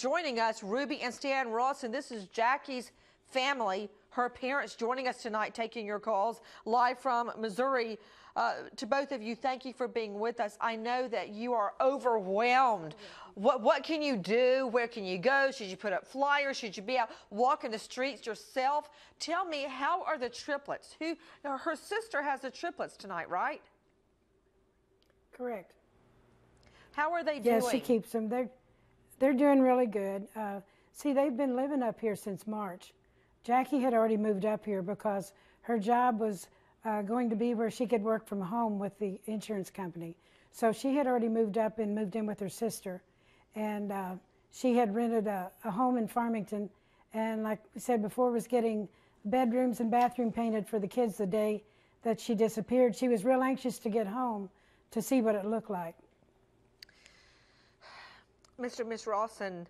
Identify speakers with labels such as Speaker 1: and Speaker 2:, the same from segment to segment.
Speaker 1: joining us, Ruby and Stan Ross, and this is Jackie's family, her parents joining us tonight, taking your calls live from Missouri. To both of you, thank you for being with us. I know that you are overwhelmed. What can you do? Where can you go? Should you put up flyers? Should you be out walking the streets yourself? Tell me, how are the triplets? Her sister has the triplets tonight, right?
Speaker 2: Correct.
Speaker 1: How are they doing?
Speaker 2: Yes, she keeps them. They're doing really good. See, they've been living up here since March. Jackie had already moved up here because her job was going to be where she could work from home with the insurance company. So she had already moved up and moved in with her sister. And she had rented a home in Farmington. And like we said before, was getting bedrooms and bathroom painted for the kids the day that she disappeared. She was real anxious to get home to see what it looked like.
Speaker 1: Miss Rawson,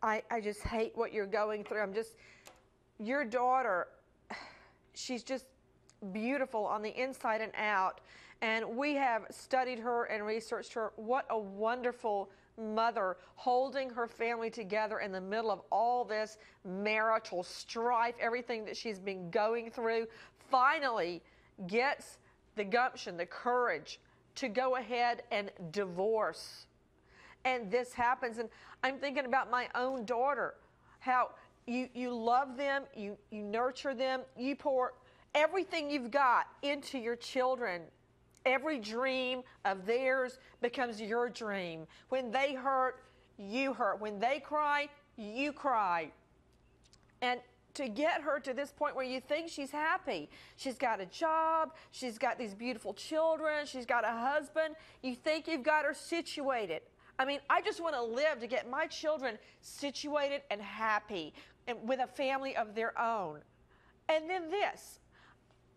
Speaker 1: I just hate what you're going through. Your daughter, she's just beautiful on the inside and out. And we have studied her and researched her. What a wonderful mother, holding her family together in the middle of all this marital strife, everything that she's been going through, finally gets the gumption, the courage to go ahead and divorce. And this happens, and I'm thinking about my own daughter, how you love them, you nurture them, you pour everything you've got into your children. Every dream of theirs becomes your dream. When they hurt, you hurt. When they cry, you cry. And to get her to this point where you think she's happy, she's got a job, she's got these beautiful children, she's got a husband, you think you've got her situated. I mean, I just want to live to get my children situated and happy and with a family of their own. And then this.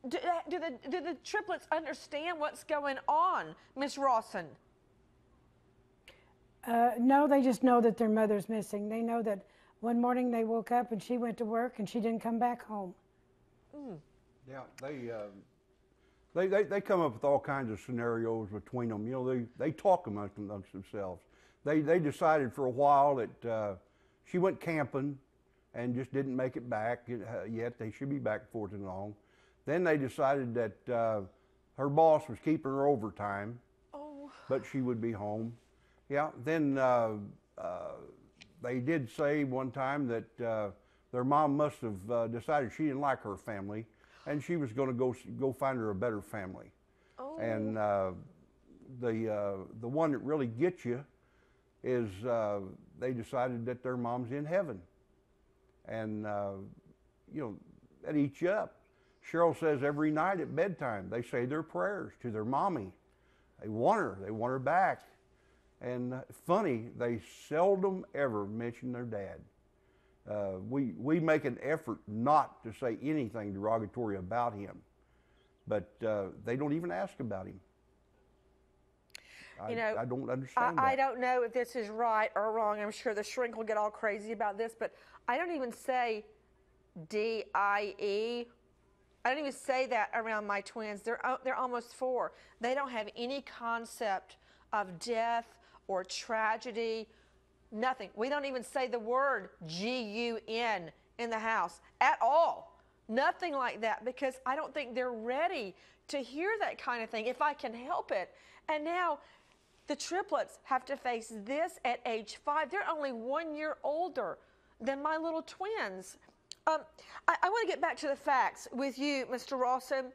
Speaker 1: Do the triplets understand what's going on, Miss Rawson?
Speaker 2: No, they just know that their mother's missing. They know that one morning they woke up and she went to work and she didn't come back home. Mm.
Speaker 3: Yeah, they come up with all kinds of scenarios between them. You know, they talk amongst themselves. They decided for a while that she went camping and just didn't make it back yet. They should be back before too long. Then they decided that her boss was keeping her overtime, but she would be home. Yeah. Then they did say one time that their mom must have decided she didn't like her family, and she was going to go find her a better family. Oh. And the one that really gets you is they decided that their mom's in heaven, and you know, that eats you up. Cheryl says every night at bedtime they say their prayers to their mommy. They want her back. And funny, they seldom ever mention their dad. We make an effort not to say anything derogatory about him, but they don't even ask about him. I don't understand that.
Speaker 1: I don't know if this is right or wrong. I'm sure the shrink will get all crazy about this, but I don't even say D-I-E. I don't even say that around my twins. They're almost 4. They don't have any concept of death or tragedy, nothing. We don't even say the word G-U-N in the house at all. Nothing like that, because I don't think they're ready to hear that kind of thing, if I can help it. And now the triplets have to face this at age 5. They're only 1 year older than my little twins. I want to get back to the facts with you, Mr. Rawson.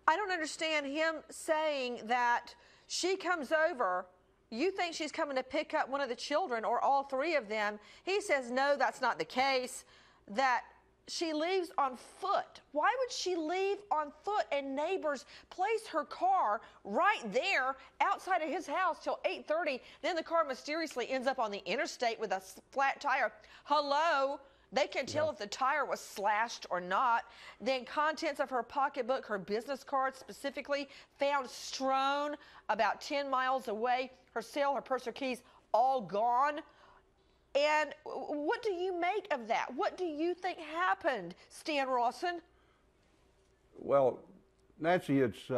Speaker 1: I don't understand him saying that she comes over. You think she's coming to pick up one of the children or all 3 of them. He says, no, that's not the case, that she leaves on foot. Why would she leave on foot and neighbors place her car right there outside of his house till 8:30? Then the car mysteriously ends up on the interstate with a flat tire. Hello? They can tell if the tire was slashed or not. Then contents of her pocketbook, her business card specifically, found strewn about 10 miles away. Her cell, her purse, her keys, all gone. And what do you make of that? What do you think happened, Stan Rawson?
Speaker 3: Well, Nancy, it's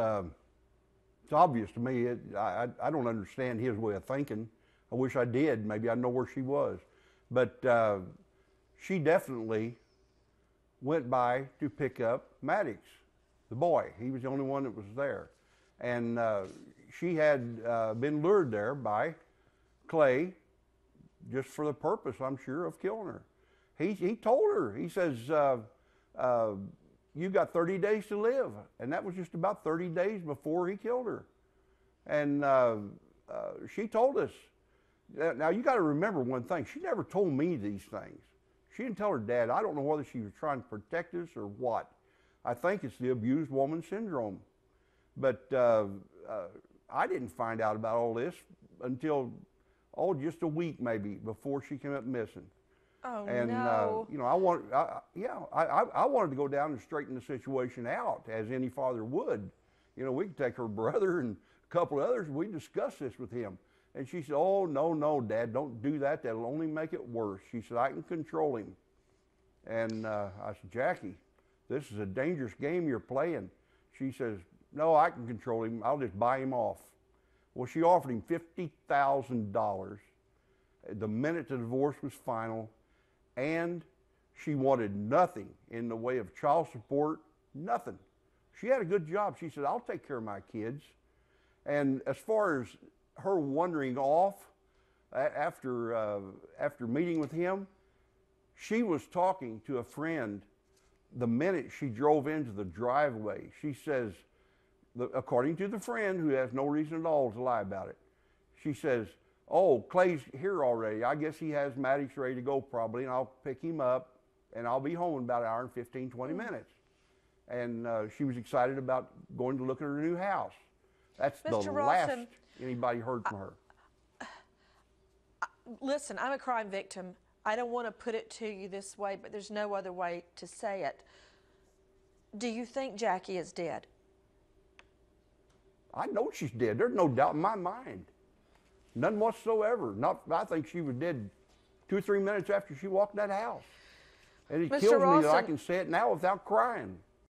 Speaker 3: obvious to me. I don't understand his way of thinking. I wish I did. Maybe I'd know where she was. But she definitely went by to pick up Maddox, the boy. He was the only one that was there. And she had been lured there by Clay just for the purpose, I'm sure, of killing her. He told her, he says, you got 30 days to live. And that was just about 30 days before he killed her. And she told us. Now, you got to remember one thing. She never told me these things. She didn't tell her dad. I don't know whether she was trying to protect us or what. I think it's the abused woman syndrome. But I didn't find out about all this until, just a week maybe before she came up missing.
Speaker 1: Oh,
Speaker 3: and,
Speaker 1: no.
Speaker 3: I wanted to go down and straighten the situation out, as any father would. We could take her brother and a couple of others, and we discussed this with him. And she said, oh, no, Dad, don't do that. That'll only make it worse. She said, I can control him. And I said, Jackie, this is a dangerous game you're playing. She says, no, I can control him. I'll just buy him off. Well, she offered him $50,000 the minute the divorce was final, and she wanted nothing in the way of child support, nothing. She had a good job. She said, I'll take care of my kids. And as far as her wandering off after meeting with him, she was talking to a friend the minute she drove into the driveway. She says, according to the friend, who has no reason at all to lie about it, she says, oh, Clay's here already. I guess he has Maddox ready to go probably, and I'll pick him up, and I'll be home in about an hour and 15, 20 minutes. And she was excited about going to look at her new house. That's
Speaker 1: Mr.
Speaker 3: the
Speaker 1: Rawson,
Speaker 3: last anybody heard from her.
Speaker 1: Listen, I'm a crime victim. I don't want to put it to you this way, but there's no other way to say it. Do you think Jackie is dead?
Speaker 3: I know she's dead. There's no doubt in my mind. None whatsoever. I think she was dead 2 or 3 minutes after she walked in that house. And it
Speaker 1: Mr.
Speaker 3: kills me that I
Speaker 1: Rawson,
Speaker 3: can say it now without crying.